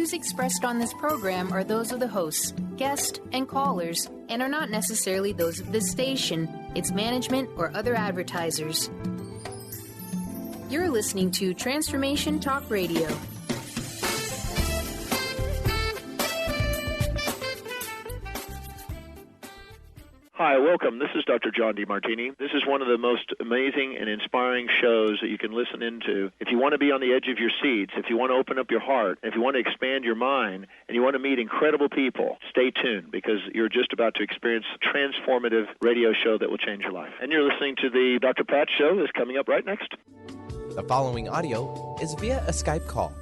views expressed on this program are those of the hosts, guests, and callers, and are not necessarily those of this station, its management, or other advertisers. You're listening to Transformation Talk Radio. Hi, welcome. This is Dr. John DeMartini. This is one of the most amazing and inspiring shows that you can listen into. If you want to be on the edge of your seats, if you want to open up your heart, if you want to expand your mind, and you want to meet incredible people, stay tuned because you're just about to experience a transformative radio show that will change your life. And you're listening to the Dr. Pat Show that's coming up right next. The following audio is via a Skype call.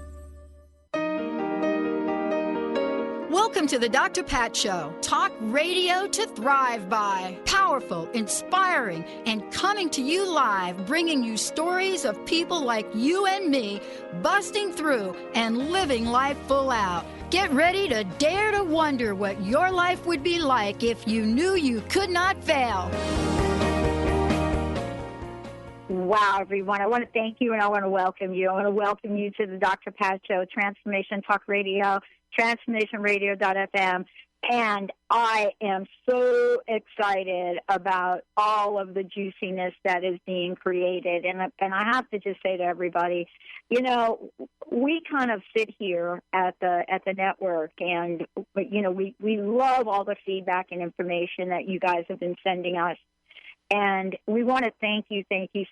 Welcome to the Dr. Pat Show. Talk radio to thrive by. Powerful, inspiring, and coming to you live, bringing you stories of people like you and me, busting through and living life full out. Get ready to dare to wonder what your life would be like if you knew you could not fail. Wow, everyone. I want to thank you and I want to welcome you. I want to welcome you to the Dr. Pat Show, Transformation Talk Radio, transformationradio.fm. And I am so excited about all of the juiciness that is being created. And I have to just say to everybody, you know, we kind of sit here at the network and, you know, we love all the feedback and information that you guys have been sending us. And we want to thank you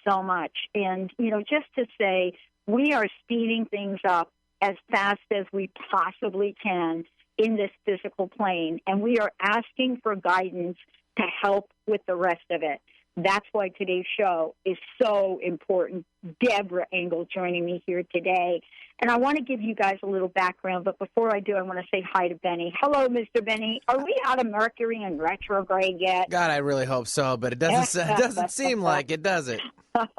so much. And, you know, just to say, we are speeding things up as fast as we possibly can in this physical plane. And we are asking for guidance to help with the rest of it. That's why today's show is so important. Deborah Engel joining me here today. And I want to give you guys a little background, but before I do, I want to say hi to Benny. Hello, Mr. Benny. Are we out of Mercury in retrograde yet? God, I really hope so, but it doesn't seem like it, does it?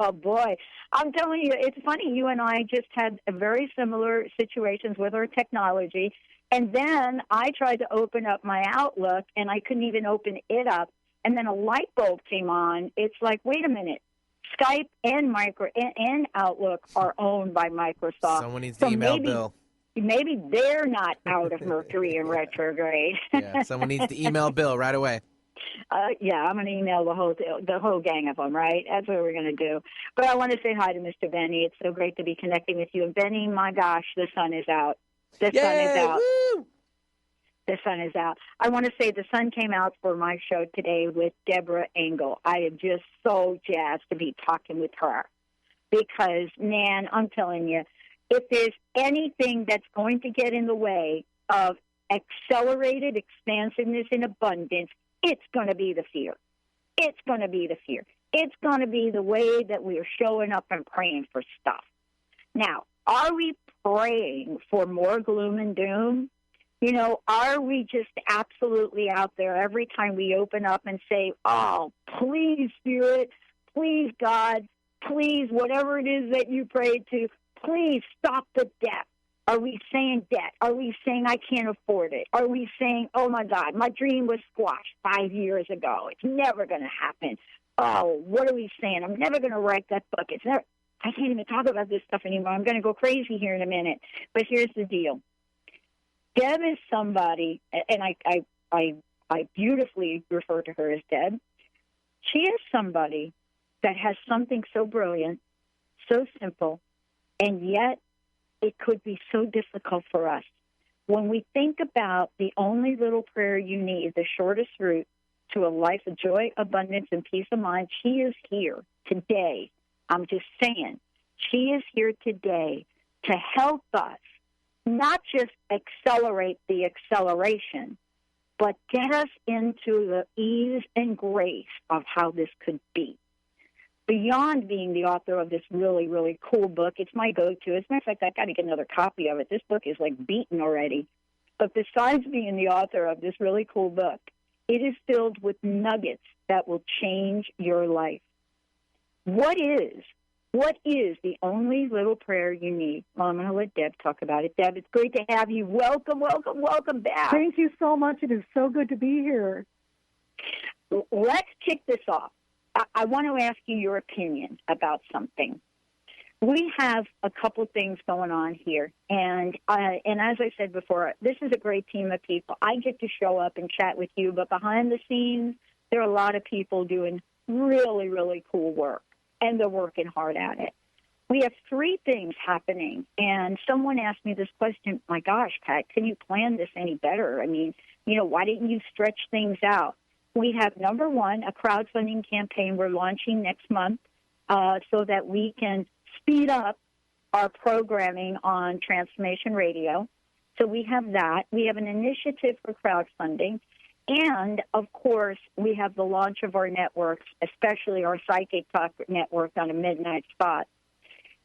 Oh, boy. I'm telling you, it's funny. You and I just had a very similar situations with our technology. And then I tried to open up my Outlook, and I couldn't even open it up. And then a light bulb came on. It's like, wait a minute. Skype and Outlook are owned by Microsoft. Someone needs to email Bill. Maybe they're not out of Mercury in retrograde. Yeah, someone needs to email Bill right away. Yeah, I'm going to email the whole gang of them, right? That's what we're going to do. But I want to say hi to Mr. Benny. It's so great to be connecting with you. And Benny, my gosh, the sun is out. The sun is out. Woo! The sun is out. I want to say the sun came out for my show today with Deborah Engel. I am just so jazzed to be talking with her because, man, I'm telling you, if there's anything that's going to get in the way of accelerated expansiveness and abundance, it's going to be the fear. It's going to be the fear. It's going to be the way that we are showing up and praying for stuff. Now, are we praying for more gloom and doom? You know, are we just absolutely out there every time we open up and say, oh, please, Spirit, please, God, please, whatever it is that you prayed to, please stop the debt. Are we saying debt? Are we saying I can't afford it? Are we saying, oh, my God, my dream was squashed 5 years ago. It's never going to happen. Oh, what are we saying? I'm never going to write that book. I can't even talk about this stuff anymore. I'm going to go crazy here in a minute. But here's the deal. Deb is somebody, and I beautifully refer to her as Deb. She is somebody that has something so brilliant, so simple, and yet it could be so difficult for us. When we think about the only little prayer you need, the shortest route to a life of joy, abundance, and peace of mind, she is here today. I'm just saying, she is here today to help us not just accelerate the acceleration, but get us into the ease and grace of how this could be. Beyond being the author of this really, really cool book, it's my go-to. As a matter of fact, I got to get another copy of it. This book is like beaten already. But besides being the author of this really cool book, it is filled with nuggets that will change your life. What is the only little prayer you need? Well, I'm going to let Deb talk about it. Deb, it's great to have you. Welcome back. Thank you so much. It is so good to be here. Let's kick this off. I want to ask you your opinion about something. We have a couple things going on here, and as I said before, this is a great team of people. I get to show up and chat with you, but behind the scenes, there are a lot of people doing really, really cool work, and they're working hard at it. We have three things happening, and someone asked me this question, my gosh, Pat, can you plan this any better? I mean, why didn't you stretch things out? We have, number one, a crowdfunding campaign we're launching next month so that we can speed up our programming on Transformation Radio. So we have that. We have an initiative for crowdfunding. And, of course, we have the launch of our networks, especially our Psychic Talk network on a midnight spot.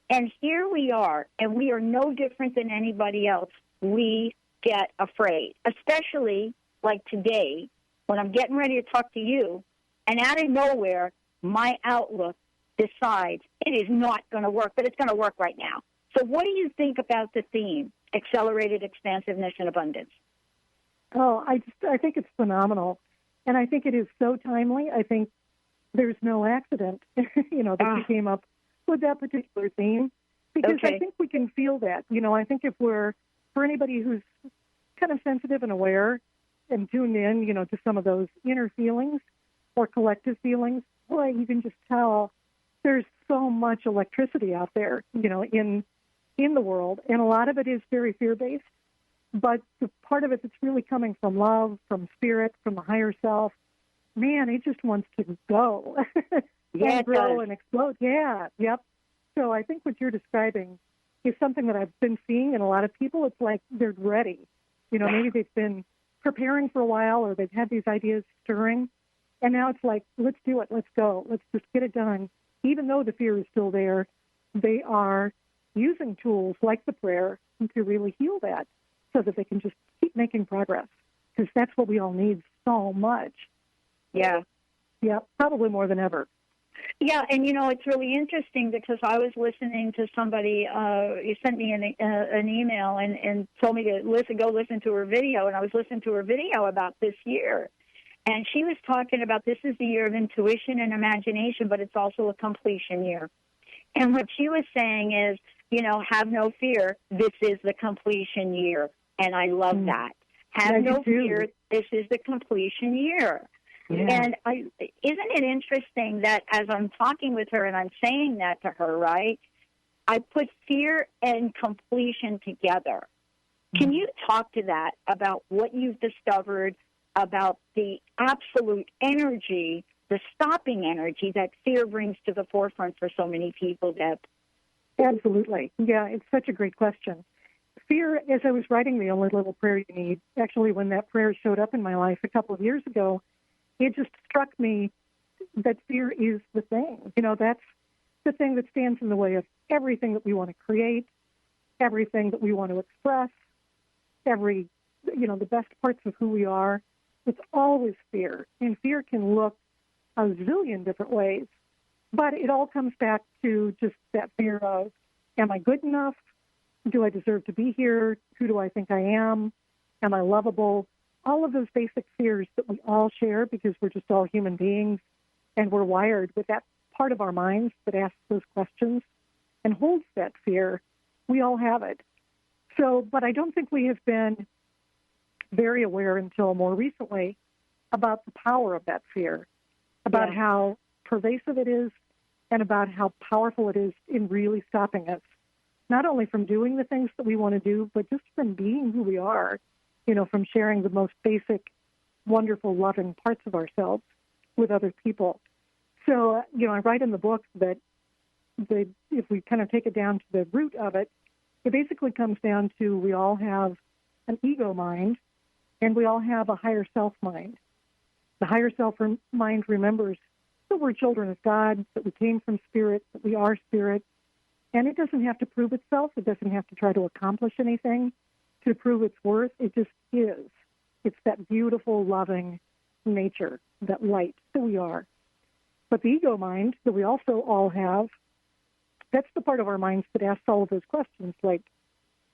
And here we are, and we are no different than anybody else. We get afraid, especially like today when I'm getting ready to talk to you, and out of nowhere, my outlook decides it is not going to work, but it's going to work right now. So what do you think about the theme, accelerated expansiveness and abundance? Oh, I think it's phenomenal, and I think it is so timely. I think there's no accident, that you came up with that particular theme, because I think we can feel that. I think for anybody who's kind of sensitive and aware and tuned in, to some of those inner feelings or collective feelings, boy, you can just tell there's so much electricity out there, in the world, and a lot of it is very fear-based. But the part of it that's really coming from love, from spirit, from the higher self, man, it just wants to go and grow and explode. Yeah, yep. So I think what you're describing is something that I've been seeing in a lot of people. It's like they're ready. Maybe they've been preparing for a while, or they've had these ideas stirring, and now it's like, let's do it, let's go, let's just get it done. Even though the fear is still there, they are using tools like the prayer to really heal that, so that they can just keep making progress, because that's what we all need so much. Yeah. Yeah, probably more than ever. Yeah, and it's really interesting because I was listening to somebody. You sent me an email and told me to go listen to her video, and I was listening to her video about this year, and she was talking about this is the year of intuition and imagination, but it's also a completion year. And what she was saying is, have no fear. This is the completion year, and I love that. Have no fear. This is the completion year. Yeah. And isn't it interesting that as I'm talking with her and I'm saying that to her, right, I put fear and completion together. Can you talk to that about what you've discovered about the absolute energy, the stopping energy that fear brings to the forefront for so many people, Deb? Absolutely. Yeah, it's such a great question. Fear, as I was writing The Only Little Prayer You Need, actually when that prayer showed up in my life a couple of years ago, it just struck me that fear is the thing. That's the thing that stands in the way of everything that we want to create, everything that we want to express, the best parts of who we are. It's always fear. And fear can look a zillion different ways. But it all comes back to just that fear of, am I good enough? Do I deserve to be here? Who do I think I am? Am I lovable? All of those basic fears that we all share because we're just all human beings, and we're wired with that part of our minds that asks those questions and holds that fear. We all have it. So, but I don't think we have been very aware until more recently about the power of that fear, about how pervasive it is, and about how powerful it is in really stopping us, not only from doing the things that we want to do, but just from being who we are, from sharing the most basic, wonderful, loving parts of ourselves with other people. So, I write in the book that if we kind of take it down to the root of it, it basically comes down to we all have an ego mind and we all have a higher self mind. The higher self mind remembers that we're children of God, that we came from spirit, that we are spirit, and it doesn't have to prove itself. It doesn't have to try to accomplish anything to prove its worth. It just is. It's that beautiful, loving nature, that light that we are. But the ego mind that we also all have, that's the part of our minds that asks all of those questions like,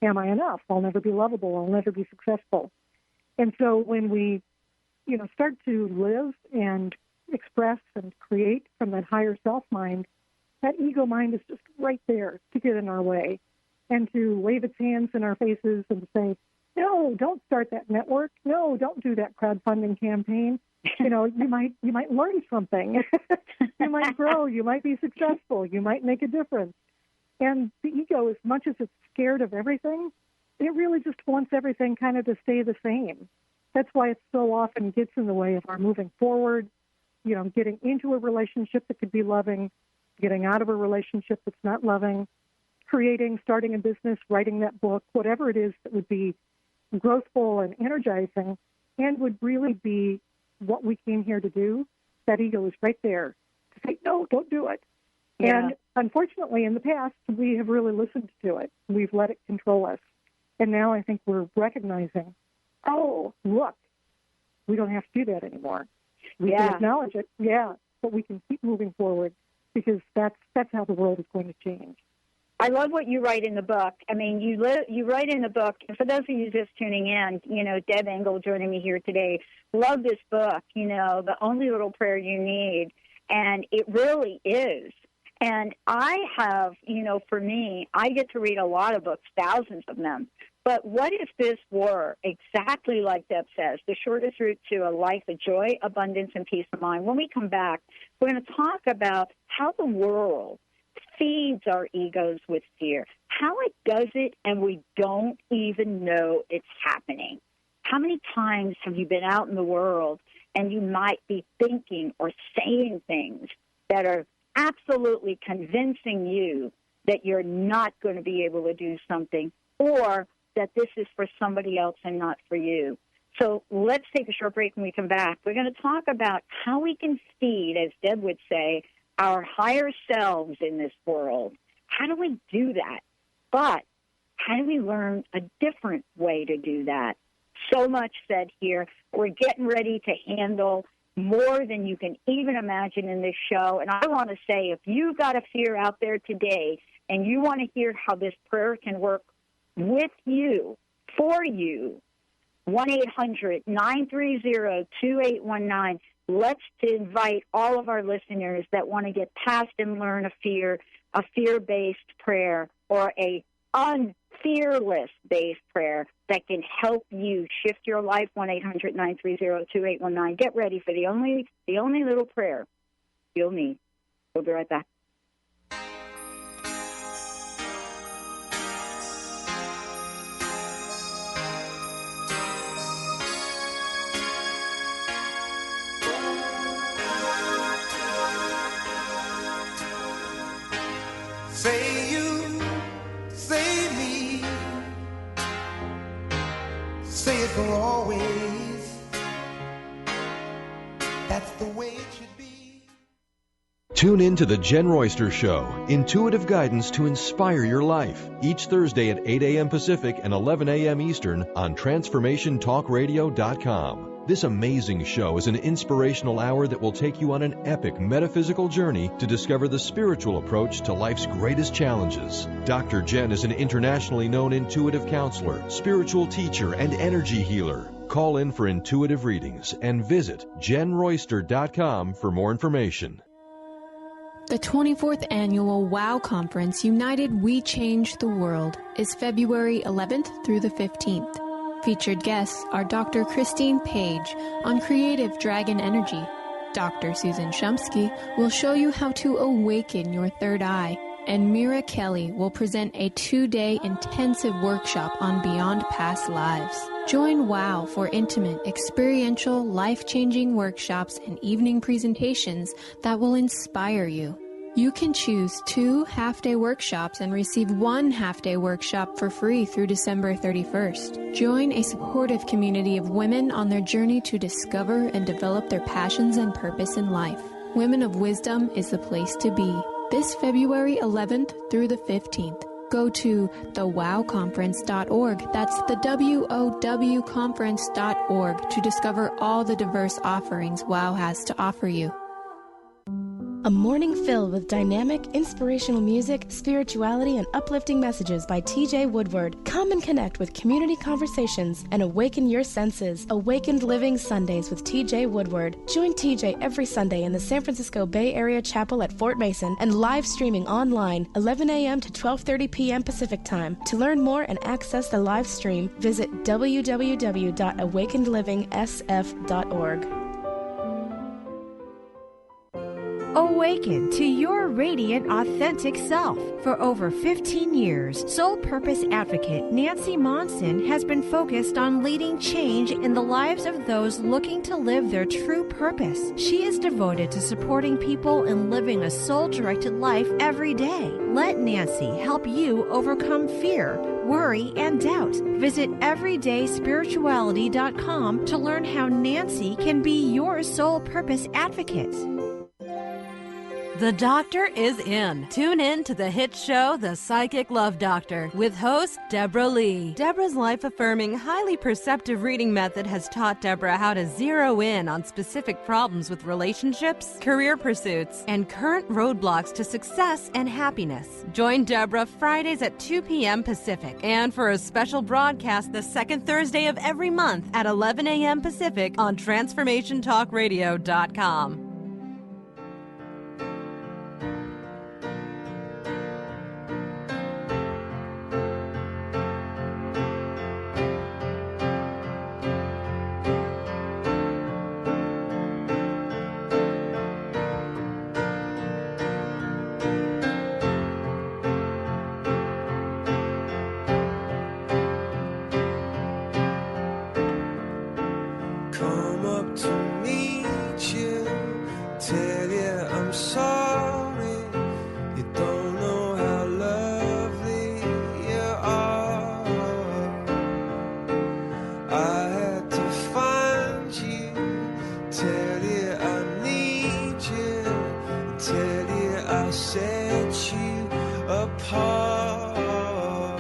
am I enough? I'll never be lovable. I'll never be successful. And so when we, start to live and express and create from that higher self mind, that ego mind is just right there to get in our way and to wave its hands in our faces and say, no, don't start that network. No, don't do that crowdfunding campaign. You know, you might learn something. You might grow. You might be successful. You might make a difference. And the ego, as much as it's scared of everything, it really just wants everything kind of to stay the same. That's why it so often gets in the way of our moving forward, you know, getting into a relationship that could be loving, getting out of a relationship that's not loving, creating, starting a business, writing that book, whatever it is that would be growthful and energizing and would really be what we came here to do. That ego is right there to say, no, don't do it. Yeah. And unfortunately, in the past, we have really listened to it. We've let it control us. And now I think we're recognizing, oh, look, we don't have to do that anymore. We can acknowledge it, but we can keep moving forward because that's how the world is going to change. I love what you write in the book. I mean, you write in the book, and for those of you just tuning in, you know, Deb Engel joining me here today, love this book, you know, The Only Little Prayer You Need, and it really is. And I have, you know, for me, I get to read a lot of books, thousands of them, but what if this were exactly like Deb says, the shortest route to a life of joy, abundance, and peace of mind? When we come back, we're going to talk about how the world feeds our egos with fear, how it does it, and we don't even know it's happening. How many times have you been out in the world and you might be thinking or saying things that are absolutely convincing you that you're not going to be able to do something or that this is for somebody else and not for you? So let's take a short break. When we come back, we're going to talk about how we can feed, as Deb would say, our higher selves in this world. How do we do that? But how do we learn a different way to do that? So much said here. We're getting ready to handle more than you can even imagine in this show. And I want to say, if you've got a fear out there today and you want to hear how this prayer can work with you, for you, 1-800-930-2819. Let's invite all of our listeners that want to get past and learn a fear-based prayer or a unfearless-based prayer that can help you shift your life. 1-800-930-2819. Get ready for the only little prayer you'll need. We'll be right back. Say you, say me, say it for always. That's the way it should be. Tune in to The Jen Royster Show, intuitive guidance to inspire your life, each Thursday at 8 a.m. Pacific and 11 a.m. Eastern on TransformationTalkRadio.com. This amazing show is an inspirational hour that will take you on an epic metaphysical journey to discover the spiritual approach to life's greatest challenges. Dr. Jen is an internationally known intuitive counselor, spiritual teacher, and energy healer. Call in for intuitive readings and visit JenRoyster.com for more information. The 24th Annual WOW Conference, United We Change the World, is February 11th through the 15th. Featured guests are Dr. Christine Page on Creative Dragon Energy. Dr. Susan Shumsky will show you how to awaken your third eye. And Mira Kelly will present a 2-day intensive workshop on Beyond Past Lives. Join WOW for intimate, experiential, life-changing workshops and evening presentations that will inspire you. You can choose 2 half-day workshops and receive 1 half-day workshop for free through December 31st. Join a supportive community of women on their journey to discover and develop their passions and purpose in life. Women of Wisdom is the place to be. This February 11th through the 15th. Go to thewowconference.org. That's the WOW conference.org to discover all the diverse offerings WOW has to offer you. A morning filled with dynamic, inspirational music, spirituality, and uplifting messages by TJ Woodward. Come and connect with community conversations and awaken your senses. Awakened Living Sundays with TJ Woodward. Join TJ every Sunday in the San Francisco Bay Area Chapel at Fort Mason and live streaming online 11 a.m. to 12:30 p.m. Pacific Time. To learn more and access the live stream, visit www.awakenedlivingsf.org. Awaken to your radiant, authentic self. For over 15 years, Soul Purpose Advocate Nancy Monson has been focused on leading change in the lives of those looking to live their true purpose. She is devoted to supporting people in living a soul-directed life every day. Let Nancy help you overcome fear, worry, and doubt. Visit everydayspirituality.com to learn how Nancy can be your Soul Purpose Advocate. The Doctor is in. Tune in to the hit show, The Psychic Love Doctor, with host Deborah Lee. Deborah's life-affirming, highly perceptive reading method has taught Deborah how to zero in on specific problems with relationships, career pursuits, and current roadblocks to success and happiness. Join Deborah Fridays at 2 p.m. Pacific, and for a special broadcast the second Thursday of every month at 11 a.m. Pacific on TransformationTalkRadio.com. Come up to meet you, tell you I'm sorry. You don't know how lovely you are. I had to find you, tell you I need you, tell you I set you apart.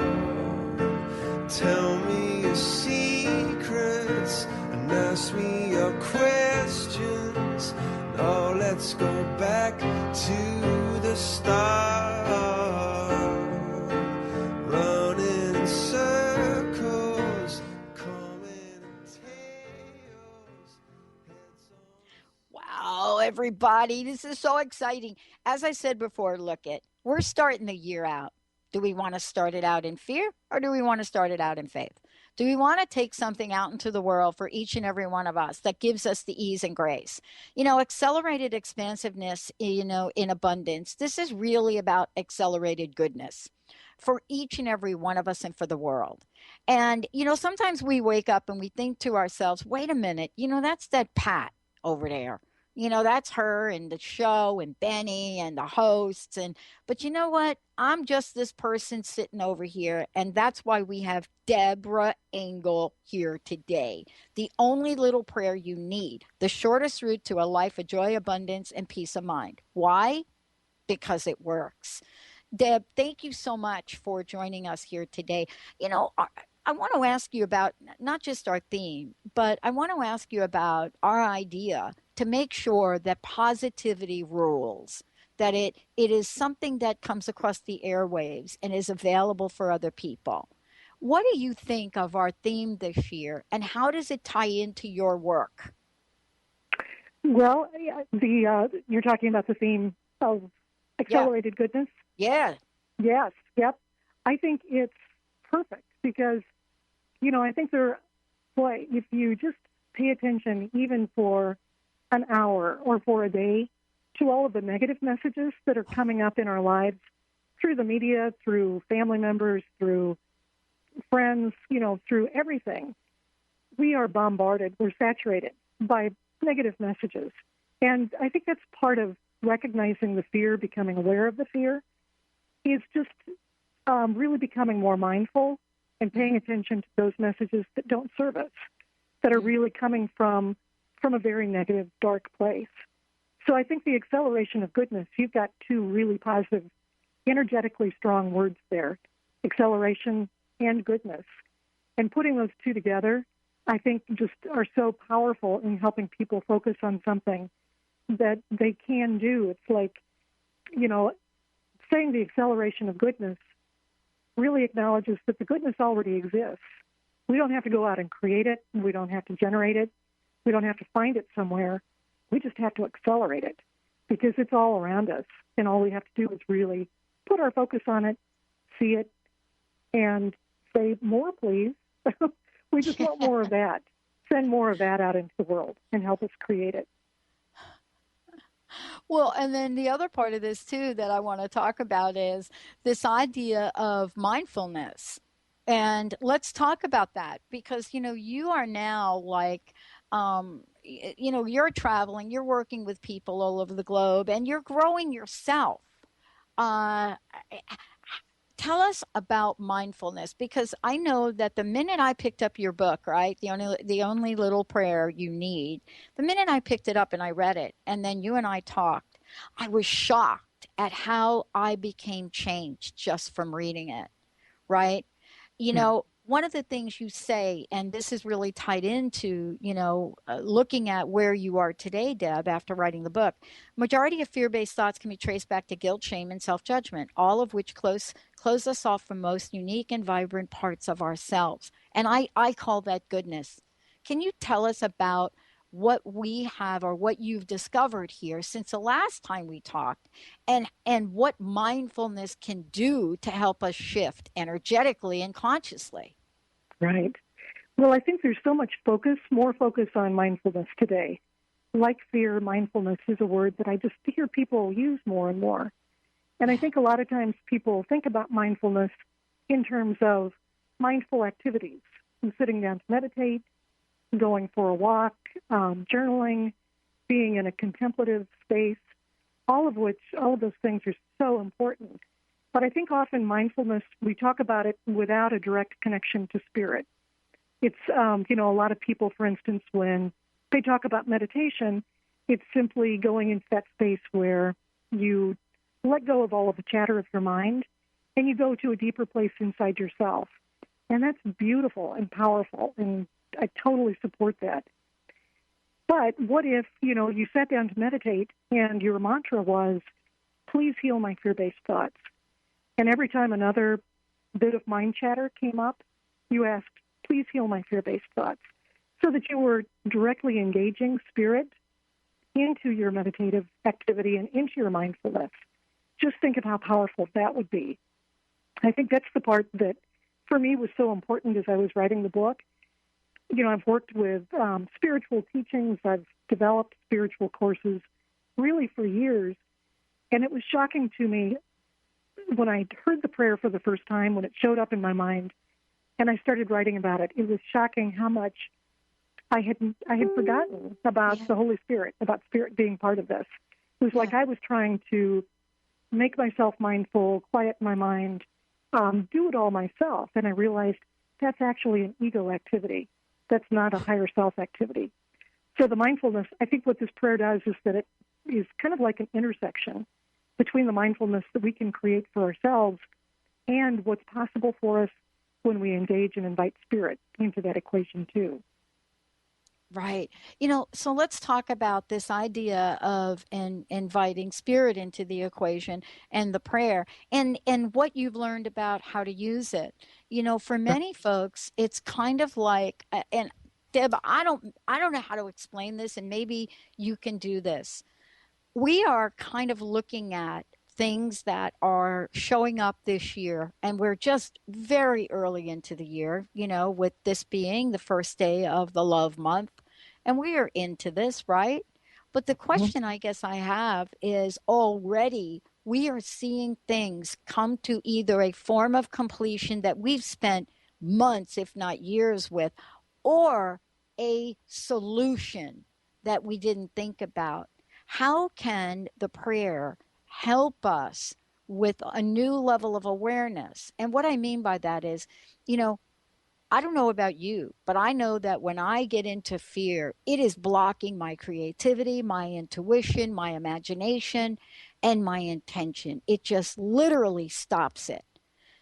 Tell me your secrets and ask me your questions. Oh, let's go back to the start. Running in circles, coming in tails. Wow, everybody, this is so exciting. As I said before, we're starting the year out. Do we want to start it out in fear, or do we want to start it out in faith? Do we want to take something out into the world for each and every one of us that gives us the ease and grace? Accelerated expansiveness, in abundance. This is really about accelerated goodness for each and every one of us and for the world. And, sometimes we wake up and we think to ourselves, wait a minute, that's that Pat over there. That's her and the show and Benny and the hosts. But you know what? I'm just this person sitting over here. And that's why we have Deborah Engel here today. The only little prayer you need, the shortest route to a life of joy, abundance, and peace of mind. Why? Because it works. Deb, thank you so much for joining us here today. I want to ask you about not just our theme, but I want to ask you about our idea to make sure that positivity rules, that it is something that comes across the airwaves and is available for other people. What do you think of our theme this year, and how does it tie into your work? Well, you're talking about the theme of accelerated goodness? Yeah. Yes, yep. I think it's perfect because, I think if you just pay attention even for an hour or for a day to all of the negative messages that are coming up in our lives through the media, through family members, through friends, through everything, we are bombarded, we're saturated by negative messages. And I think that's part of recognizing the fear, becoming aware of the fear, is just really becoming more mindful and paying attention to those messages that don't serve us, that are really coming from a very negative, dark place. So I think the acceleration of goodness, you've got two really positive, energetically strong words there, acceleration and goodness. And putting those two together, I think just are so powerful in helping people focus on something that they can do. It's like, saying the acceleration of goodness really acknowledges that the goodness already exists. We don't have to go out and create it. We don't have to generate it. We don't have to find it somewhere. We just have to accelerate it because it's all around us. And all we have to do is really put our focus on it, see it, and say, more, please. We just want more of that. Send more of that out into the world and help us create it. Well, and then the other part of this, too, that I want to talk about is this idea of mindfulness. And let's talk about that because, you are now like, you're traveling, you're working with people all over the globe, and you're growing yourself. Tell us about mindfulness, because I know that the minute I picked up your book, right, the only little prayer you need, the minute I picked it up and I read it, and then you and I talked, I was shocked at how I became changed just from reading it, right? One of the things you say, and this is really tied into, looking at where you are today, Deb, after writing the book, majority of fear-based thoughts can be traced back to guilt, shame, and self-judgment, all of which close us off from most unique and vibrant parts of ourselves. And I call that goodness. Can you tell us about what we have or what you've discovered here since the last time we talked, and what mindfulness can do to help us shift energetically and consciously? Right. Well, I think there's so much more focus on mindfulness today. Like fear, mindfulness is a word that I just hear people use more and more. And I think a lot of times people think about mindfulness in terms of mindful activities, sitting down to meditate, going for a walk, journaling, being in a contemplative space, all of those things are so important. But I think often mindfulness, we talk about it without a direct connection to spirit. It's, a lot of people, for instance, when they talk about meditation, it's simply going into that space where you let go of all of the chatter of your mind and you go to a deeper place inside yourself. And that's beautiful and powerful, and I totally support that. But what if, you sat down to meditate and your mantra was, please heal my fear-based thoughts. And every time another bit of mind chatter came up, you asked, please heal my fear-based thoughts, so that you were directly engaging spirit into your meditative activity and into your mindfulness. Just think of how powerful that would be. I think that's the part that, for me, was so important as I was writing the book. I've worked with spiritual teachings. I've developed spiritual courses really for years. And it was shocking to me when I heard the prayer for the first time, when it showed up in my mind, and I started writing about it. It was shocking how much I had forgotten about the Holy Spirit, about Spirit being part of this. It was like I was trying to make myself mindful, quiet my mind, do it all myself. And I realized that's actually an ego activity. That's not a higher self activity. So the mindfulness, I think what this prayer does is that it is kind of like an intersection between the mindfulness that we can create for ourselves and what's possible for us when we engage and invite spirit into that equation too. Right. So let's talk about this idea of inviting spirit into the equation and the prayer and what you've learned about how to use it. For many folks, it's kind of like, and Deb, I don't know how to explain this, and maybe you can do this. We are kind of looking at things that are showing up this year, and we're just very early into the year, with this being the first day of the love month. And we are into this, right? But the question I guess I have is, already we are seeing things come to either a form of completion that we've spent months, if not years with, or a solution that we didn't think about. How can the prayer help us with a new level of awareness? And what I mean by that is, I don't know about you, but I know that when I get into fear, it is blocking my creativity, my intuition, my imagination, and my intention. It just literally stops it.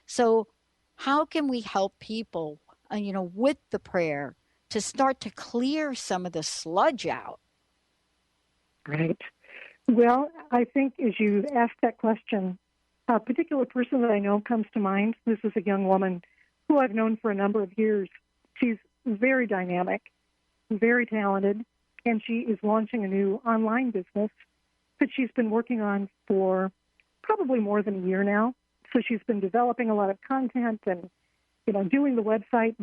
So how can we help people, with the prayer to start to clear some of the sludge out? Right. Well, I think as you ask that question, a particular person that I know comes to mind. This is a young woman who I've known for a number of years. She's very dynamic, very talented, and she is launching a new online business that she's been working on for probably more than a year now. So she's been developing a lot of content and, doing the website,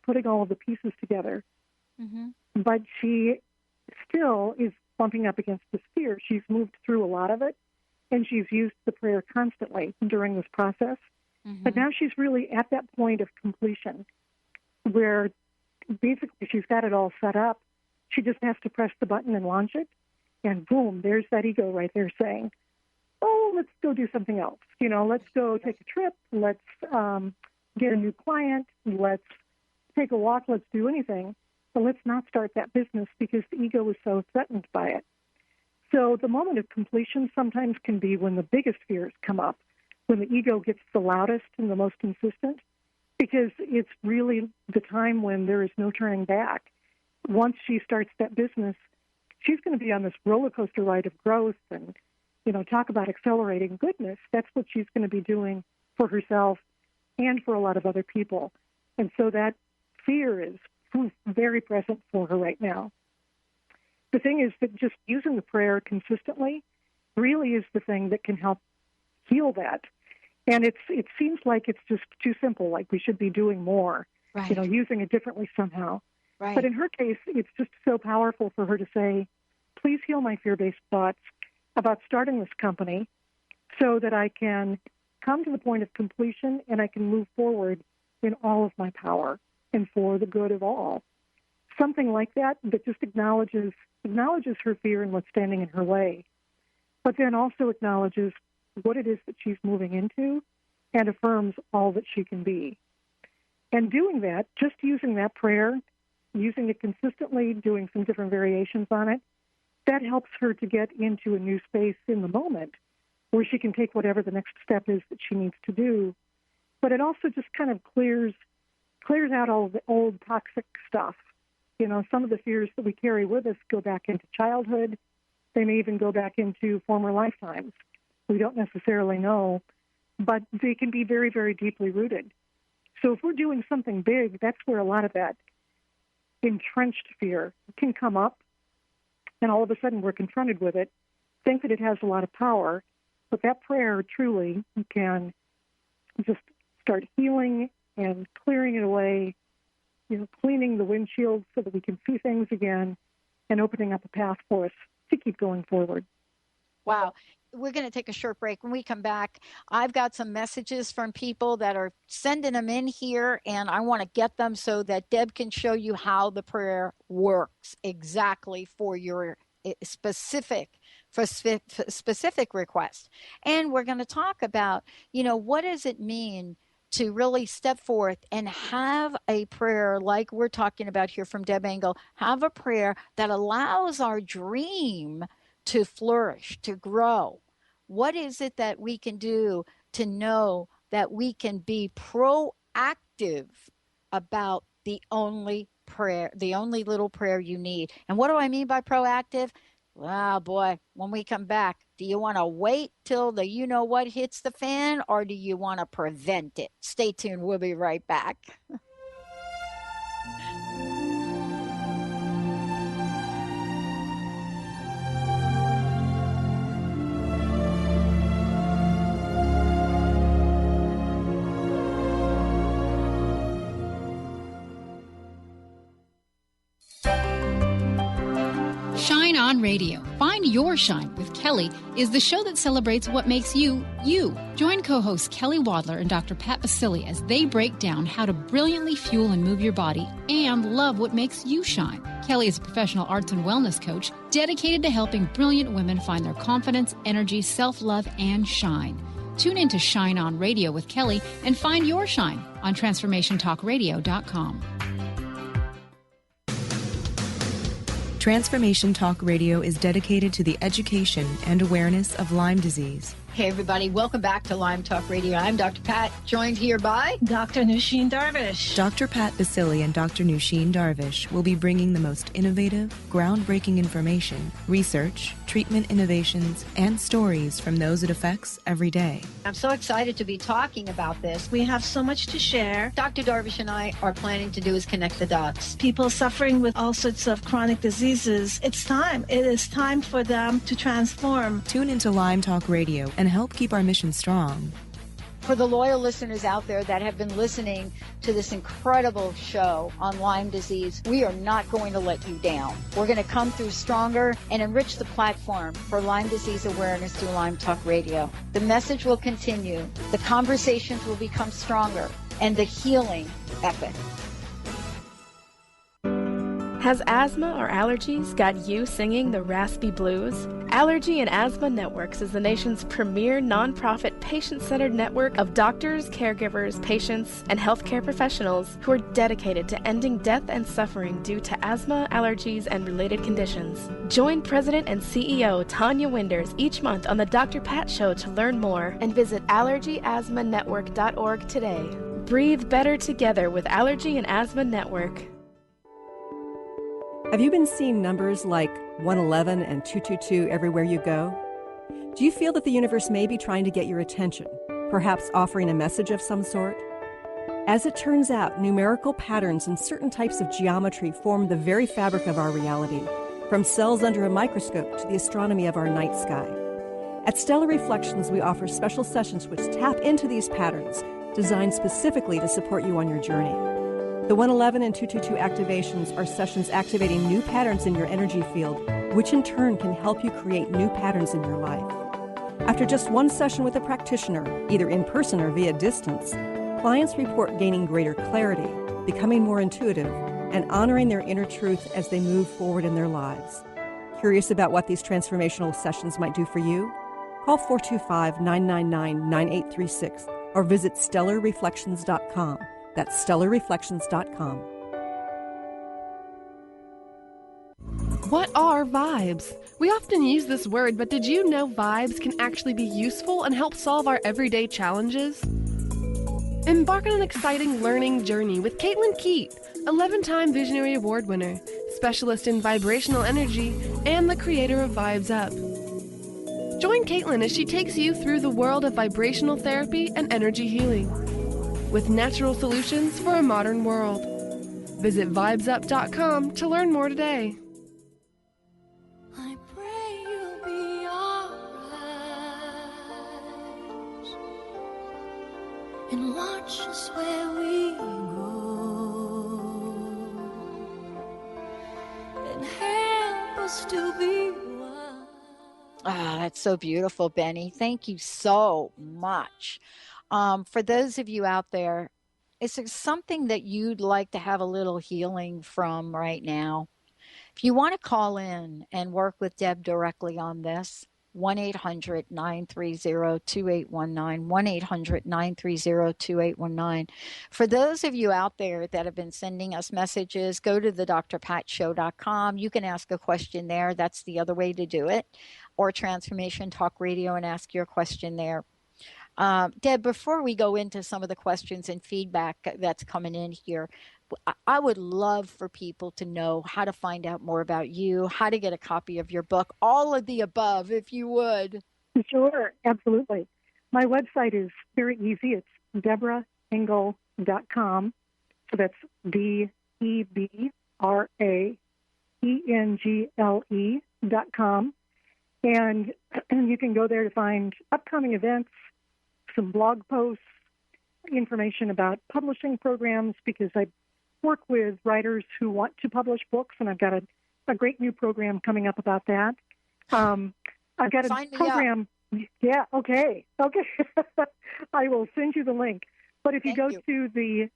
putting all of the pieces together. Mm-hmm. But she still is bumping up against this fear. She's moved through a lot of it, and she's used the prayer constantly during this process. Mm-hmm. But now she's really at that point of completion where basically she's got it all set up. She just has to press the button and launch it, and boom, there's that ego right there saying, oh, let's go do something else. Let's go take a trip. Let's get a new client. Let's take a walk. Let's do anything. But let's not start that business because the ego is so threatened by it. So the moment of completion sometimes can be when the biggest fears come up, when the ego gets the loudest and the most insistent, because it's really the time when there is no turning back. Once she starts that business, she's going to be on this roller coaster ride of growth and, talk about accelerating goodness. That's what she's going to be doing for herself and for a lot of other people. And so that fear is very present for her right now. The thing is that just using the prayer consistently really is the thing that can help heal that. And it seems like it's just too simple, like we should be doing more, right. Using it differently somehow. Right. But in her case, it's just so powerful for her to say, please heal my fear-based thoughts about starting this company so that I can come to the point of completion and I can move forward in all of my power and for the good of all. Something like that just acknowledges her fear and what's standing in her way, but then also acknowledges what it is that she's moving into and affirms all that she can be. And doing that, just using that prayer, using it consistently, doing some different variations on it, that helps her to get into a new space in the moment where she can take whatever the next step is that she needs to do. But it also just kind of clears out all of the old toxic stuff. Some of the fears that we carry with us go back into childhood. They may even go back into former lifetimes. We don't necessarily know, but they can be very, very deeply rooted. So if we're doing something big, that's where a lot of that entrenched fear can come up, and all of a sudden we're confronted with it, think that it has a lot of power, but that prayer truly can just start healing and clearing it away, cleaning the windshield so that we can see things again and opening up a path for us to keep going forward. Wow. We're going to take a short break. When we come back, I've got some messages from people that are sending them in here, and I want to get them so that Deb can show you how the prayer works exactly for your specific request. And we're going to talk about, what does it mean to really step forth and have a prayer like we're talking about here from Deb Engel, have a prayer that allows our dream to flourish, to grow. What is it that we can do to know that we can be proactive about the only little prayer you need? And what do I mean by proactive? Wow, boy, when we come back, do you want to wait till the you-know-what hits the fan, or do you want to prevent it? Stay tuned. We'll be right back. Shine On Radio. Find Your Shine with Kelly is the show that celebrates what makes you, you. Join co-hosts Kelly Wadler and Dr. Pat Basili as they break down how to brilliantly fuel and move your body and love what makes you shine. Kelly is a professional arts and wellness coach dedicated to helping brilliant women find their confidence, energy, self-love, and shine. Tune in to Shine On Radio with Kelly and find your shine on TransformationTalkRadio.com. Transformation Talk Radio is dedicated to the education and awareness of Lyme disease. Hey, everybody. Welcome back to Lyme Talk Radio. I'm Dr. Pat, joined here by Dr. Nusheen Darvish. Dr. Pat Basili and Dr. Nusheen Darvish will be bringing the most innovative, groundbreaking information, research, treatment innovations, and stories from those it affects every day. I'm so excited to be talking about this. We have so much to share. Dr. Darvish and I are planning to do is connect the dots. People suffering with all sorts of chronic diseases, it's time. It is time for them to transform. Tune into Lyme Talk Radio and help keep our mission strong. For the loyal listeners out there that have been listening to this incredible show on Lyme disease, we are not going to let you down. We're going to come through stronger and enrich the platform for Lyme disease awareness through Lyme Talk Radio. The message will continue, the conversations will become stronger, and the healing epic. Has asthma or allergies got you singing the raspy blues? Allergy and Asthma Networks is the nation's premier nonprofit patient-centered network of doctors, caregivers, patients, and healthcare professionals who are dedicated to ending death and suffering due to asthma, allergies, and related conditions. Join President and CEO Tanya Winders each month on the Dr. Pat Show to learn more and visit allergyasthmanetwork.org today. Breathe better together with Allergy and Asthma Network. Have you been seeing numbers like 111 and 222 everywhere you go? Do you feel that the universe may be trying to get your attention, perhaps offering a message of some sort? As it turns out, numerical patterns and certain types of geometry form the very fabric of our reality, from cells under a microscope to the astronomy of our night sky. At Stellar Reflections, we offer special sessions which tap into these patterns, designed specifically to support you on your journey. The 111 and 222 activations are sessions activating new patterns in your energy field, which in turn can help you create new patterns in your life. After just one session with a practitioner, either in person or via distance, clients report gaining greater clarity, becoming more intuitive, and honoring their inner truth as they move forward in their lives. Curious about what these transformational sessions might do for you? Call 425-999-9836 or visit stellarreflections.com. That's stellarreflections.com. What are vibes? We often use this word, but did you know vibes can actually be useful and help solve our everyday challenges? Embark on an exciting learning journey with Caitlin Keat, 11-time Visionary Award winner, specialist in vibrational energy, and the creator of Vibes Up. Join Caitlin as she takes you through the world of vibrational therapy and energy healing, with natural solutions for a modern world. Visit vibesup.com to learn more today. I pray you'll be alright and watch us where we go and help us to be one. Ah, that's so beautiful, Benny. Thank you so much. For those of you out there, is there something that you'd like to have a little healing from right now? If you want to call in and work with Deb directly on this, 1-800-930-2819, 1-800-930-2819. For those of you out there that have been sending us messages, go to the drpatshow.com. You can ask a question there. That's the other way to do it. Or Transformation Talk Radio and ask your question there. Deb, before we go into some of the questions and feedback that's coming in here, I would love for people to know how to find out more about you, how to get a copy of your book, all of the above, if you would. Sure, absolutely. My website is very easy. It's DebraEngle.com. So that's DebraEngle.com. And you can go there to find upcoming events, some blog posts, information about publishing programs, because I work with writers who want to publish books, and I've got a great new program coming up about that. I've got a program. Yeah, okay. I will send you the link. But if you go to the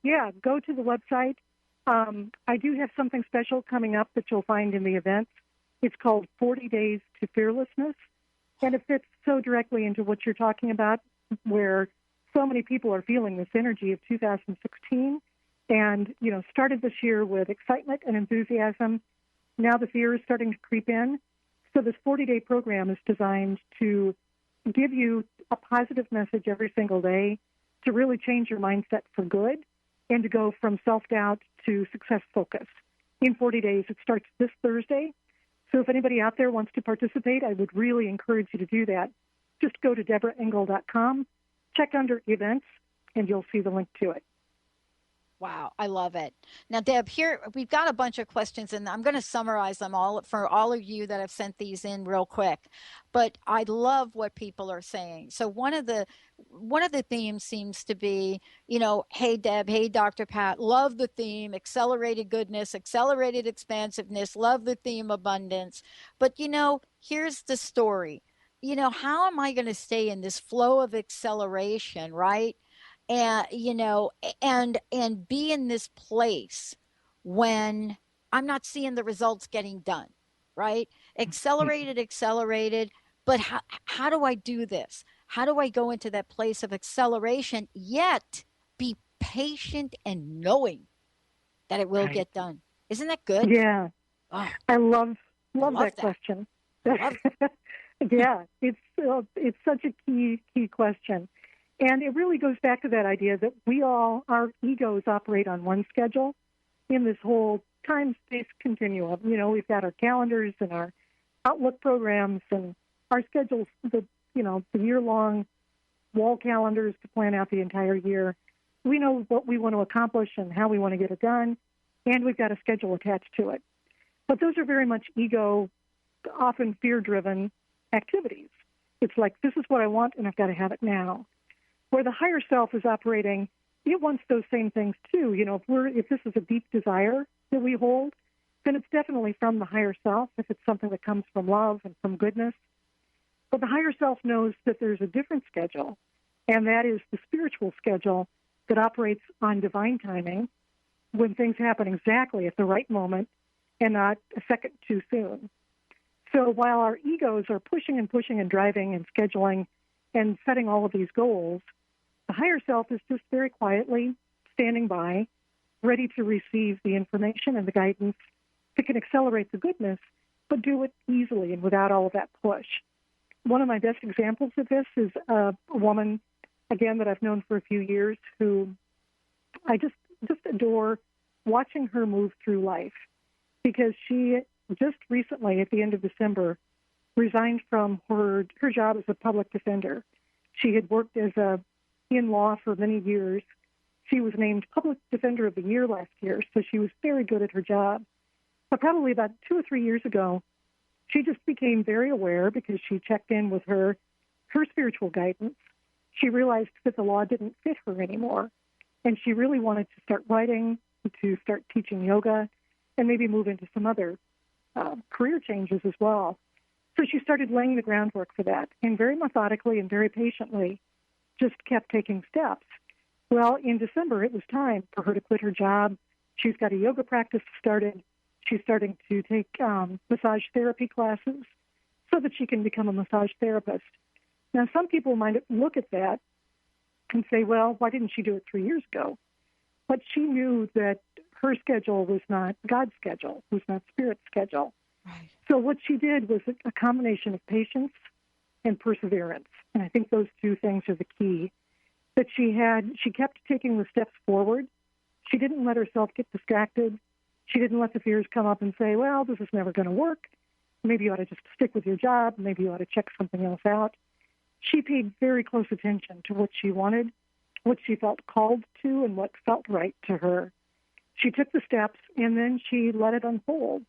website, I do have something special coming up that you'll find in the event. It's called 40 Days to Fearlessness, and it fits so directly into what you're talking about, where so many people are feeling this energy of 2016 and, started this year with excitement and enthusiasm. Now the fear is starting to creep in. So this 40-day program is designed to give you a positive message every single day to really change your mindset for good and to go from self-doubt to success focus. In 40 days, it starts this Thursday. So if anybody out there wants to participate, I would really encourage you to do that. Just go to DeborahEngel.com, check under events, and you'll see the link to it. Wow, I love it. Now, Deb, here we've got a bunch of questions, and I'm going to summarize them all for all of you that have sent these in real quick. But I love what people are saying. So one of the themes seems to be, hey, Deb, hey, Dr. Pat, love the theme, accelerated goodness, accelerated expansiveness, love the theme, abundance. But, here's the story. How am I going to stay in this flow of acceleration, right? And and be in this place when I'm not seeing the results getting done, right? Accelerated, but how do I do this? How do I go into that place of acceleration yet be patient and knowing that it will get done? Isn't that good? Yeah. Oh, I love that question. Yeah, it's such a key question. And it really goes back to that idea that our egos operate on one schedule in this whole time-space continuum. We've got our calendars and our Outlook programs and our schedules, the year-long wall calendars to plan out the entire year. We know what we want to accomplish and how we want to get it done, and we've got a schedule attached to it. But those are very much ego, often fear-driven activities. It's like, this is what I want, and I've got to have it now. Where the higher self is operating, it wants those same things too. If this is a deep desire that we hold, then it's definitely from the higher self, if it's something that comes from love and from goodness. But the higher self knows that there's a different schedule, and that is the spiritual schedule that operates on divine timing, when things happen exactly at the right moment and not a second too soon. So while our egos are pushing and driving and scheduling and setting all of these goals, the higher self is just very quietly standing by, ready to receive the information and the guidance that can accelerate the goodness, but do it easily and without all of that push. One of my best examples of this is a woman, again, that I've known for a few years, who I just adore watching her move through life, because she just recently, at the end of December, resigned from her job as a public defender. She had worked in law for many years. She was named Public Defender of the Year last year, so she was very good at her job. But probably about 2 or 3 years ago, she just became very aware, because she checked in with her spiritual guidance. She realized that the law didn't fit her anymore, and she really wanted to start writing, to start teaching yoga, and maybe move into some other career changes as well. So she started laying the groundwork for that, and very methodically and very patiently just kept taking steps. Well, in December, it was time for her to quit her job. She's got a yoga practice started. She's starting to take massage therapy classes so that she can become a massage therapist. Now, some people might look at that and say, well, why didn't she do it 3 years ago? But she knew that her schedule was not God's schedule, was not Spirit's schedule. Right. So what she did was a combination of patience and perseverance. And I think those two things are the key. That she kept taking the steps forward. She didn't let herself get distracted. She didn't let the fears come up and say, well, this is never going to work. Maybe you ought to just stick with your job. Maybe you ought to check something else out. She paid very close attention to what she wanted, what she felt called to, and what felt right to her. She took the steps, and then she let it unfold.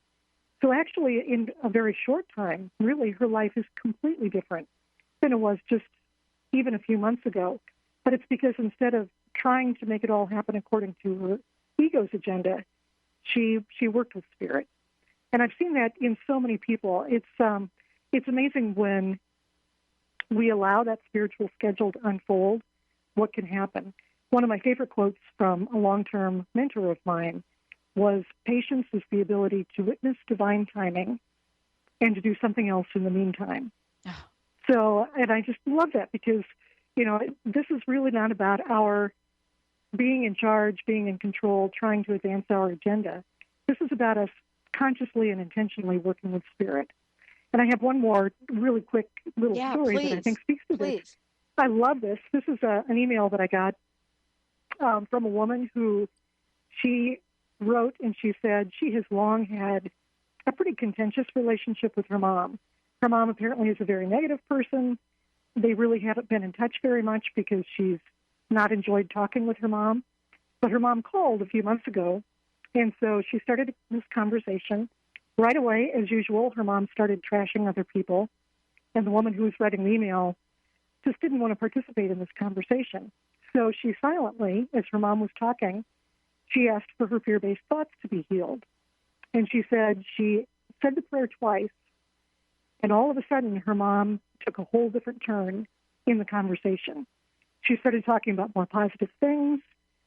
So actually, in a very short time, really, her life is completely different than it was just even a few months ago. But it's because instead of trying to make it all happen according to her ego's agenda, she worked with Spirit. And I've seen that in so many people. It's amazing when we allow that spiritual schedule to unfold, what can happen. One of my favorite quotes from a long-term mentor of mine was, patience is the ability to witness divine timing and to do something else in the meantime. Oh. So, and I just love that, because, this is really not about our being in charge, being in control, trying to advance our agenda. This is about us consciously and intentionally working with Spirit. And I have one more really quick little story that I think speaks to this. I love this. This is an email that I got from a woman who she wrote, and she said she has long had a pretty contentious relationship with her mom. Her mom apparently is a very negative person. They really haven't been in touch very much because she's not enjoyed talking with her mom. But her mom called a few months ago, and so she started this conversation. Right away, as usual, her mom started trashing other people, and the woman who was writing the email just didn't want to participate in this conversation. So she silently, as her mom was talking, she asked for her fear-based thoughts to be healed. And she said the prayer twice, and all of a sudden her mom took a whole different turn in the conversation. She started talking about more positive things.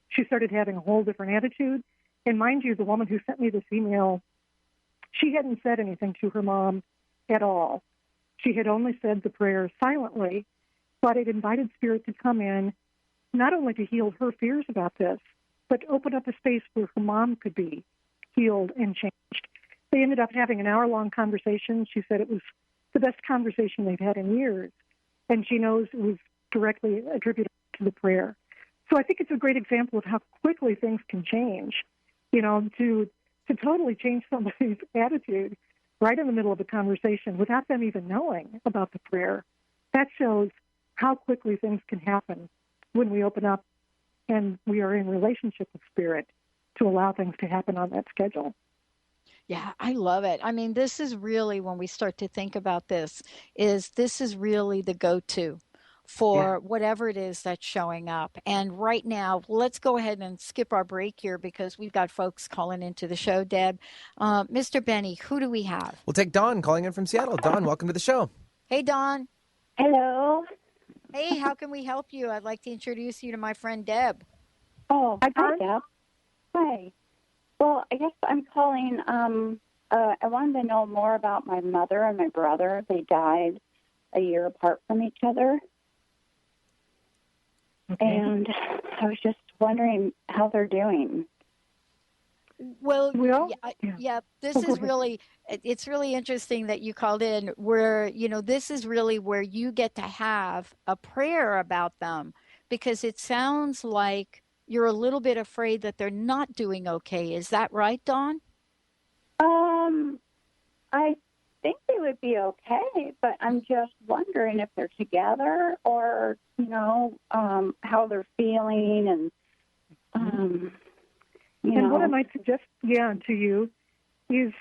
She started having a whole different attitude. And mind you, the woman who sent me this email, she hadn't said anything to her mom at all. She had only said the prayer silently, but it invited Spirit to come in, not only to heal her fears about this, but to open up a space where her mom could be healed and changed. They ended up having an hour-long conversation. She said it was the best conversation they've had in years, and she knows it was directly attributed to the prayer. So I think it's a great example of how quickly things can change, to totally change somebody's attitude right in the middle of a conversation without them even knowing about the prayer. That shows how quickly things can happen when we open up and we are in relationship with Spirit to allow things to happen on that schedule. Yeah, I love it. I mean, this is really, when we start to think about this is really the go-to for whatever it is that's showing up. And right now, let's go ahead and skip our break here because we've got folks calling into the show, Deb. Mr. Benny, who do we have? We'll take Dawn calling in from Seattle. Dawn, welcome to the show. Hey, Dawn. Hello. Hey, how can we help you? I'd like to introduce you to my friend Deb. Oh, hi, Deb. Hi. Well, I guess I'm calling. I wanted to know more about my mother and my brother. They died a year apart from each other. Okay. And I was just wondering how they're doing. Well, this is really, it's really interesting that you called in where, this is really where you get to have a prayer about them, because it sounds like you're a little bit afraid that they're not doing okay. Is that right, Dawn? I think they would be okay, but I'm just wondering if they're together or, how they're feeling and, And what I might suggest, to you is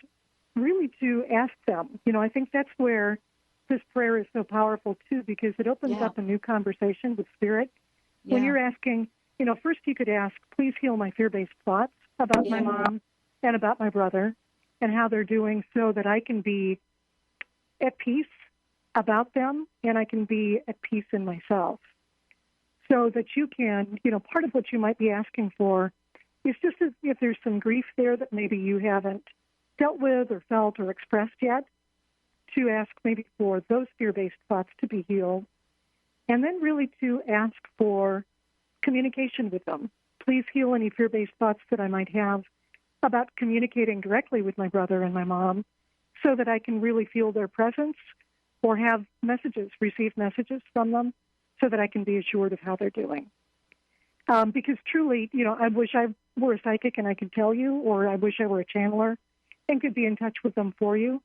really to ask them. I think that's where this prayer is so powerful, too, because it opens up a new conversation with Spirit. Yeah. When you're asking, first you could ask, please heal my fear-based thoughts about my mom and about my brother and how they're doing so that I can be at peace about them and I can be at peace in myself. So that you can, part of what you might be asking for is just if there's some grief there that maybe you haven't dealt with or felt or expressed yet, to ask maybe for those fear-based thoughts to be healed, and then really to ask for communication with them. Please heal any fear-based thoughts that I might have about communicating directly with my brother and my mom so that I can really feel their presence or have receive messages from them so that I can be assured of how they're doing. Because truly, I wish I were a psychic and I could tell you, or I wish I were a channeler and could be in touch with them for you.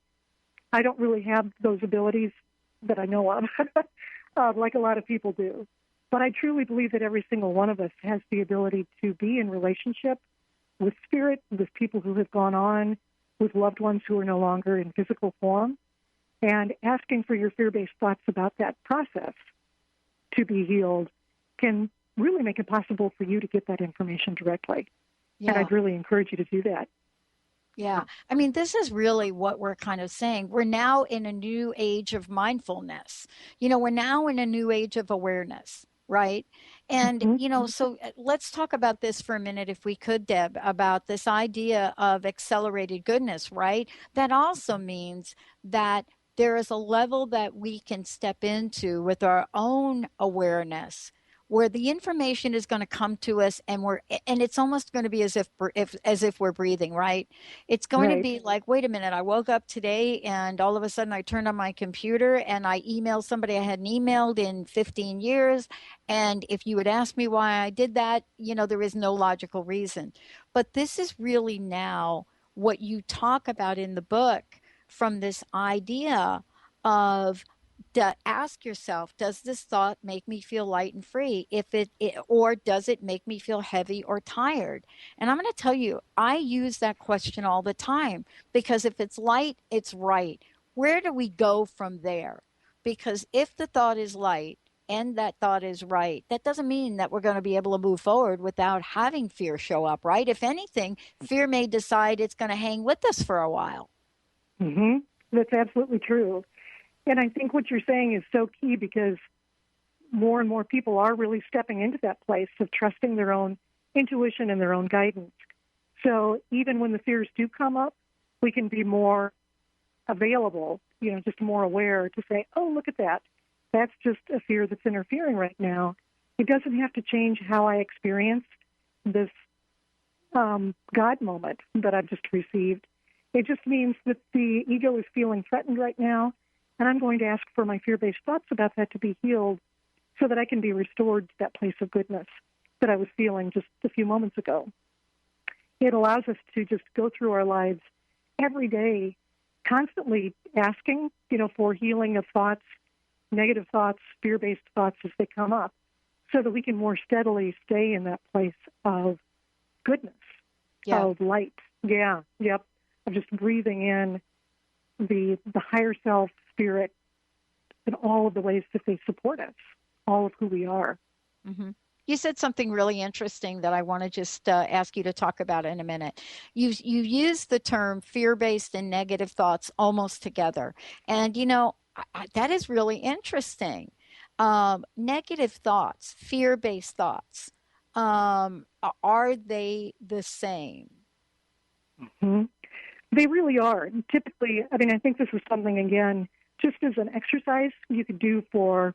I don't really have those abilities that I know of, like a lot of people do. But I truly believe that every single one of us has the ability to be in relationship with Spirit, with people who have gone on, with loved ones who are no longer in physical form, and asking for your fear-based thoughts about that process to be healed can really make it possible for you to get that information directly. Yeah. And I'd really encourage you to do that. Yeah. I mean, this is really what we're kind of saying. We're now in a new age of mindfulness. We're now in a new age of awareness, right? And, so let's talk about this for a minute, if we could, Deb, about this idea of accelerated goodness, right? That also means that there is a level that we can step into with our own awareness where the information is going to come to us, and it's almost going to be as if we're breathing, right? It's going to be like, wait a minute, I woke up today and all of a sudden I turned on my computer and I emailed somebody I hadn't emailed in 15 years. And if you would ask me why I did that, there is no logical reason. But this is really now what you talk about in the book, from this idea of ask yourself, does this thought make me feel light and free? Or does it make me feel heavy or tired? And I'm going to tell you, I use that question all the time, because if it's light, it's right. Where do we go from there? Because if the thought is light and that thought is right, that doesn't mean that we're going to be able to move forward without having fear show up, right? If anything, fear may decide it's going to hang with us for a while. Mm-hmm. That's absolutely true. And I think what you're saying is so key, because more and more people are really stepping into that place of trusting their own intuition and their own guidance. So even when the fears do come up, we can be more available, just more aware to say, oh, look at that. That's just a fear that's interfering right now. It doesn't have to change how I experience this God moment that I've just received. It just means that the ego is feeling threatened right now, and I'm going to ask for my fear-based thoughts about that to be healed so that I can be restored to that place of goodness that I was feeling just a few moments ago. It allows us to just go through our lives every day, constantly asking, for healing of thoughts, negative thoughts, fear-based thoughts as they come up, so that we can more steadily stay in that place of goodness, of light. Yeah, yep. Of just breathing in the higher self, spirit, and all of the ways that they support us, all of who we are. Mm-hmm. You said something really interesting that I want to just ask you to talk about in a minute. You use the term fear-based and negative thoughts almost together. And, that is really interesting. Negative thoughts, fear-based thoughts, are they the same? Mm-hmm. They really are. Typically, I think this is something, again, just as an exercise you could do for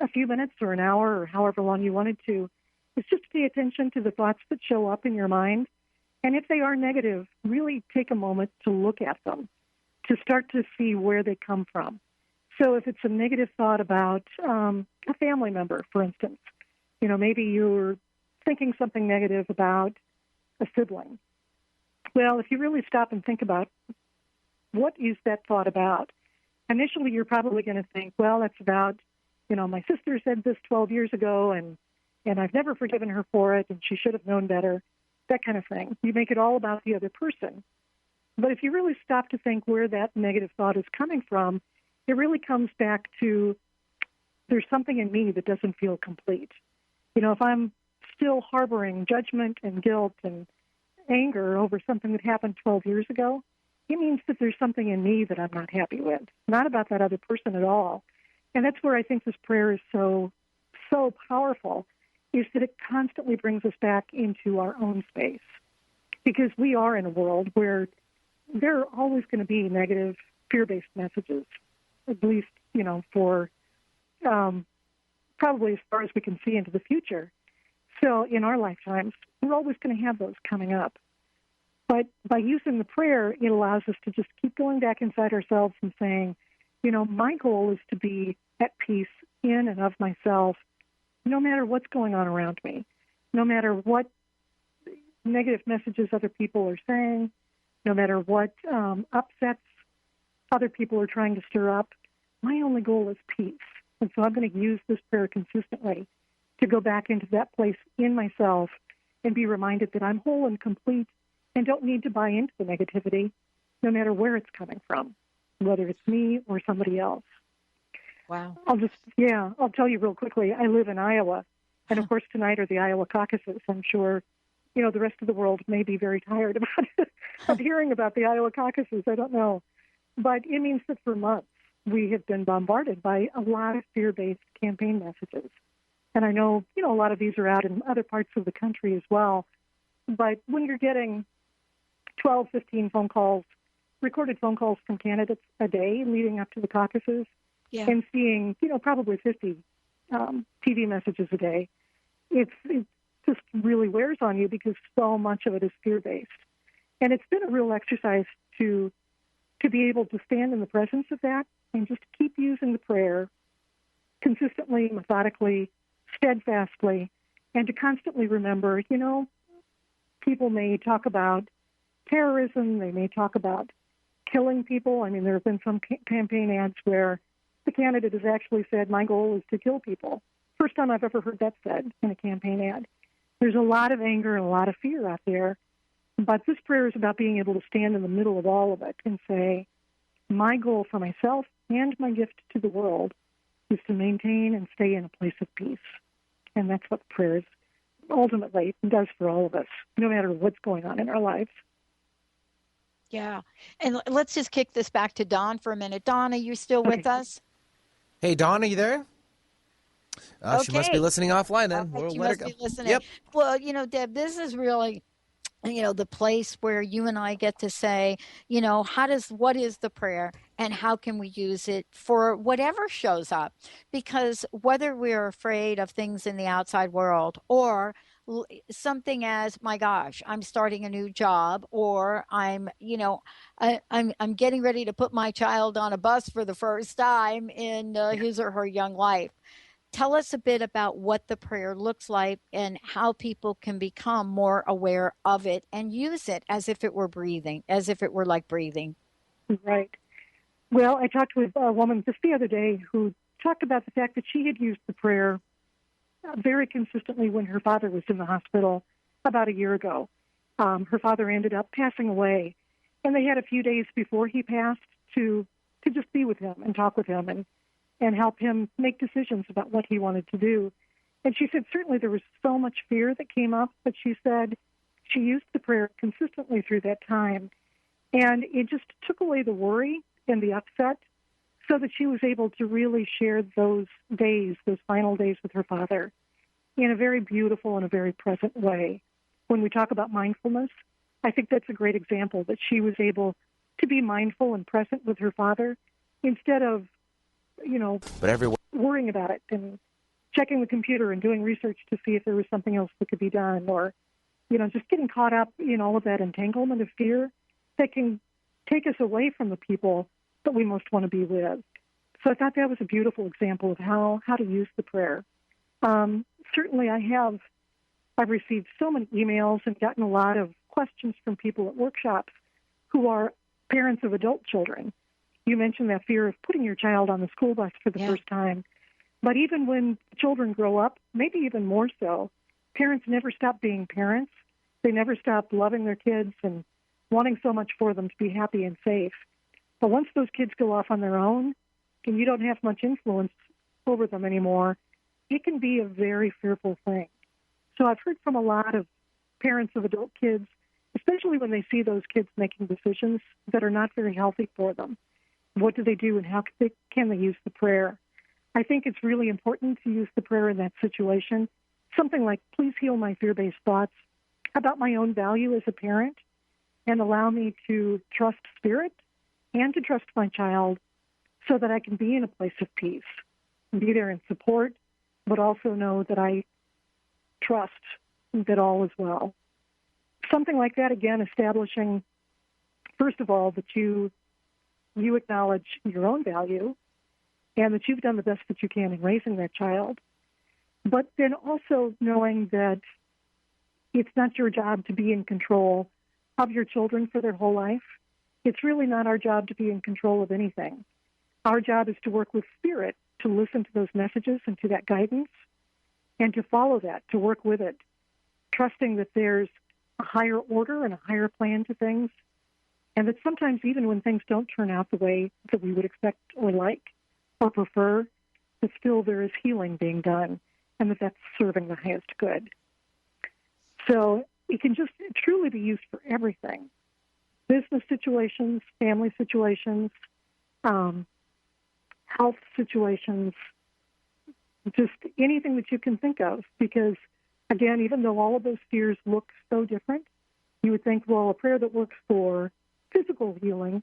a few minutes or an hour or however long you wanted to. It's just to pay attention to the thoughts that show up in your mind. And if they are negative, really take a moment to look at them, to start to see where they come from. So if it's a negative thought about a family member, for instance, maybe you're thinking something negative about a sibling. Well, if you really stop and think about what is that thought about, initially you're probably going to think, well, that's about, my sister said this 12 years ago, and I've never forgiven her for it, and she should have known better, that kind of thing. You make it all about the other person. But if you really stop to think where that negative thought is coming from, it really comes back to there's something in me that doesn't feel complete. If I'm still harboring judgment and guilt and anger over something that happened 12 years ago, it means that there's something in me that I'm not happy with, not about that other person at all. And that's where I think this prayer is so powerful, is that it constantly brings us back into our own space. Because we are in a world where there are always going to be negative, fear-based messages, at least, for probably as far as we can see into the future. So in our lifetimes, we're always going to have those coming up. But by using the prayer, it allows us to just keep going back inside ourselves and saying, my goal is to be at peace in and of myself, no matter what's going on around me, no matter what negative messages other people are saying, no matter what upsets other people are trying to stir up. My only goal is peace. And so I'm going to use this prayer consistently to go back into that place in myself and be reminded that I'm whole and complete and don't need to buy into the negativity, no matter where it's coming from, whether it's me or somebody else. Wow. I'll tell you real quickly. I live in Iowa, and of course tonight are the Iowa caucuses. I'm sure, the rest of the world may be very tired of hearing about the Iowa caucuses. I don't know. But it means that for months we have been bombarded by a lot of fear-based campaign messages. And I know, a lot of these are out in other parts of the country as well. But when you're getting 12, 15 phone calls, recorded phone calls from candidates a day leading up to the caucuses, and seeing, probably 50 TV messages a day, it just really wears on you because so much of it is fear-based. And it's been a real exercise to be able to stand in the presence of that and just keep using the prayer consistently, methodically, steadfastly, and to constantly remember, people may talk about terrorism, they may talk about killing people. I mean, there have been some campaign ads where the candidate has actually said, my goal is to kill people. First time I've ever heard that said in a campaign ad. There's a lot of anger and a lot of fear out there, but this prayer is about being able to stand in the middle of all of it and say, my goal for myself and my gift to the world is to maintain and stay in a place of peace. And that's what prayer is ultimately does for all of us, no matter what's going on in our lives. Yeah. And let's just kick this back to Dawn for a minute. Dawn, are you still with us? Hey, Dawn, are you there? Okay. She must be listening offline then. Right, she We'll must be listening. Yep. Well, Deb, this is really, the place where you and I get to say, what is the prayer and how can we use it for whatever shows up? Because whether we're afraid of things in the outside world or something as, my gosh, I'm starting a new job, or I'm getting ready to put my child on a bus for the first time in his or her young life. Tell us a bit about what the prayer looks like and how people can become more aware of it and use it as if it were breathing, as if it were like breathing. Right. Well, I talked with a woman just the other day who talked about the fact that she had used the prayer very consistently when her father was in the hospital about a year ago. Her father ended up passing away, and they had a few days before he passed to just be with him and talk with him and help him make decisions about what he wanted to do. And she said certainly there was so much fear that came up, but she said she used the prayer consistently through that time, and it just took away the worry and the upset so that she was able to really share those days, those final days with her father in a very beautiful and a very present way. When we talk about mindfulness, I think that's a great example that she was able to be mindful and present with her father instead of, worrying about it and checking the computer and doing research to see if there was something else that could be done, or, just getting caught up in all of that entanglement of fear that can take us away from the people that we most want to be with. So I thought that was a beautiful example of how to use the prayer. Certainly I've received so many emails and gotten a lot of questions from people at workshops who are parents of adult children. You mentioned that fear of putting your child on the school bus for the first time. But even when children grow up, maybe even more so, parents never stop being parents. They never stop loving their kids and wanting so much for them to be happy and safe. But once those kids go off on their own and you don't have much influence over them anymore, it can be a very fearful thing. So I've heard from a lot of parents of adult kids, especially when they see those kids making decisions that are not very healthy for them. What do they do, and how can they use the prayer? I think it's really important to use the prayer in that situation. Something like, please heal my fear-based thoughts about my own value as a parent and allow me to trust spirit and to trust my child so that I can be in a place of peace and be there in support, but also know that I trust that all is well. Something like that, again, establishing, first of all, that you acknowledge your own value and that you've done the best that you can in raising that child, but then also knowing that it's not your job to be in control of your children for their whole life. It's really not our job to be in control of anything. Our job is to work with spirit, to listen to those messages and to that guidance, and to follow that, to work with it, trusting that there's a higher order and a higher plan to things, and that sometimes even when things don't turn out the way that we would expect or like or prefer, that still there is healing being done, and that that's serving the highest good. So it can just truly be used for everything. Business situations, family situations, health situations, just anything that you can think of. Because, again, even though all of those fears look so different, you would think, well, a prayer that works for physical healing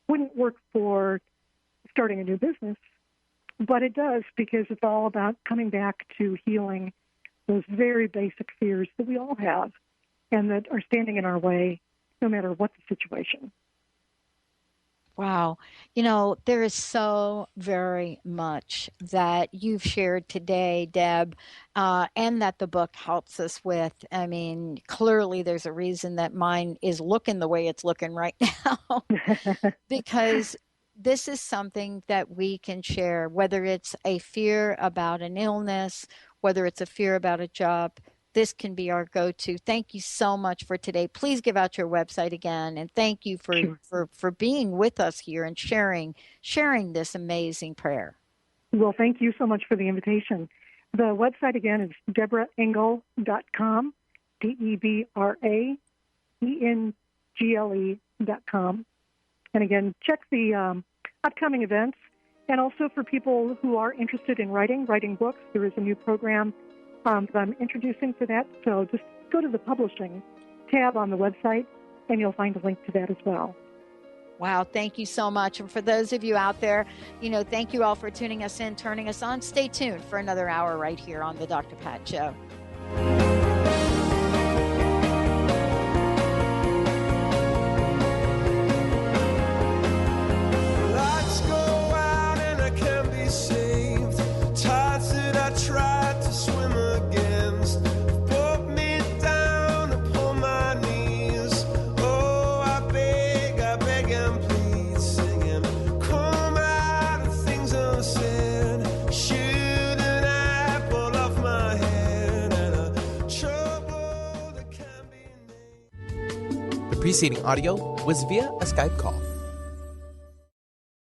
wouldn't work for starting a new business. But it does, because it's all about coming back to healing those very basic fears that we all have and that are standing in our way no matter what the situation. Wow. There is so very much that you've shared today, Deb, and that the book helps us with. I mean, clearly there's a reason that mine is looking the way it's looking right now, because this is something that we can share, whether it's a fear about an illness, whether it's a fear about a job. This can be our go-to. Thank you so much for today. Please give out your website again, and thank you for being with us here and sharing this amazing prayer. Well, thank you so much for the invitation. The website again is DeborahEngle.com, DeborahEngle.com. And again, check the upcoming events. And also for people who are interested in writing books, there is a new program that I'm introducing for that. So just go to the publishing tab on the website, and you'll find a link to that as well. Wow, thank you so much. And for those of you out there, thank you all for tuning us in, turning us on. Stay tuned for another hour right here on the Dr. Pat Show. Lights go out and I can't be saved. Tides that I tried to swim against brought me down upon my knees. Oh, I beg and plead, singing, come out of things unsaid. Shoot an apple off my head and a trouble that can be named. The preceding audio was via a Skype call.